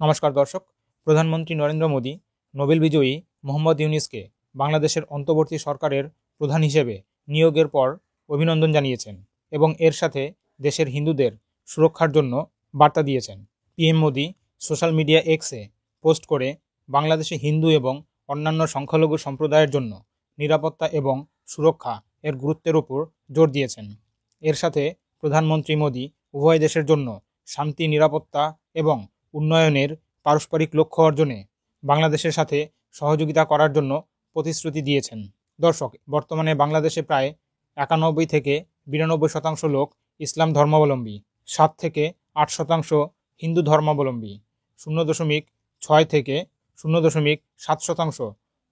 নমস্কার দর্শক, প্রধানমন্ত্রী নরেন্দ্র মোদী নোবেল বিজয়ী মোহাম্মদ ইউনূসকে বাংলাদেশের অন্তর্বর্তী সরকারের প্রধান হিসেবে নিয়োগের পর অভিনন্দন জানিয়েছেন এবং এর সাথে দেশের হিন্দুদের সুরক্ষার জন্য বার্তা দিয়েছেন। পিএম মোদী সোশ্যাল মিডিয়া এক্সে পোস্ট করে বাংলাদেশে হিন্দু এবং অন্যান্য সংখ্যালঘু সম্প্রদায়ের জন্য নিরাপত্তা এবং সুরক্ষা এর গুরুত্বের উপর জোর দিয়েছেন। এর সাথে প্রধানমন্ত্রী মোদী উভয় দেশের জন্য শান্তি, নিরাপত্তা এবং উন্নয়নের পারস্পরিক লক্ষ্য অর্জনে বাংলাদেশের সাথে সহযোগিতা করার জন্য প্রতিশ্রুতি দিয়েছেন। দর্শক, বর্তমানে বাংলাদেশে প্রায় 91 থেকে 92% লোক ইসলাম ধর্মাবলম্বী, 7 থেকে 8% হিন্দু ধর্মাবলম্বী, 0.6 থেকে 0.7%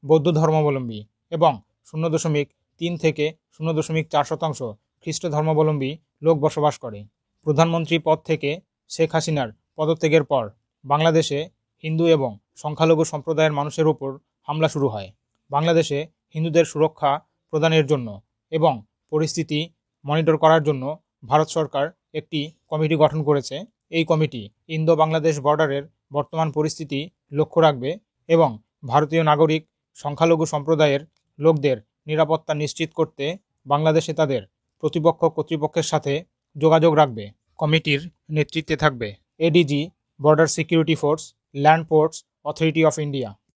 বৌদ্ধ ধর্মাবলম্বী এবং 0.3 থেকে 0.4% খ্রিস্ট ধর্মাবলম্বী লোক বসবাস করে। প্রধানমন্ত্রী পদ থেকে শেখ হাসিনার পদত্যাগের পর বাংলাদেশে হিন্দু এবং সংখ্যালঘু সম্প্রদায়ের মানুষের উপর হামলা শুরু হয়। বাংলাদেশে হিন্দুদের সুরক্ষা প্রদানের জন্য এবং পরিস্থিতি মনিটর করার জন্য ভারত সরকার একটি কমিটি গঠন করেছে। এই কমিটি ইন্দো বাংলাদেশ বর্ডারের বর্তমান পরিস্থিতি লক্ষ্য রাখবে এবং ভারতীয় নাগরিক সংখ্যালঘু সম্প্রদায়ের লোকদের নিরাপত্তা নিশ্চিত করতে বাংলাদেশে তাদের প্রতিপক্ষ কর্তৃপক্ষের সাথে যোগাযোগ রাখবে। কমিটির নেতৃত্বে থাকবে ADG, border security force, land ports authority of India.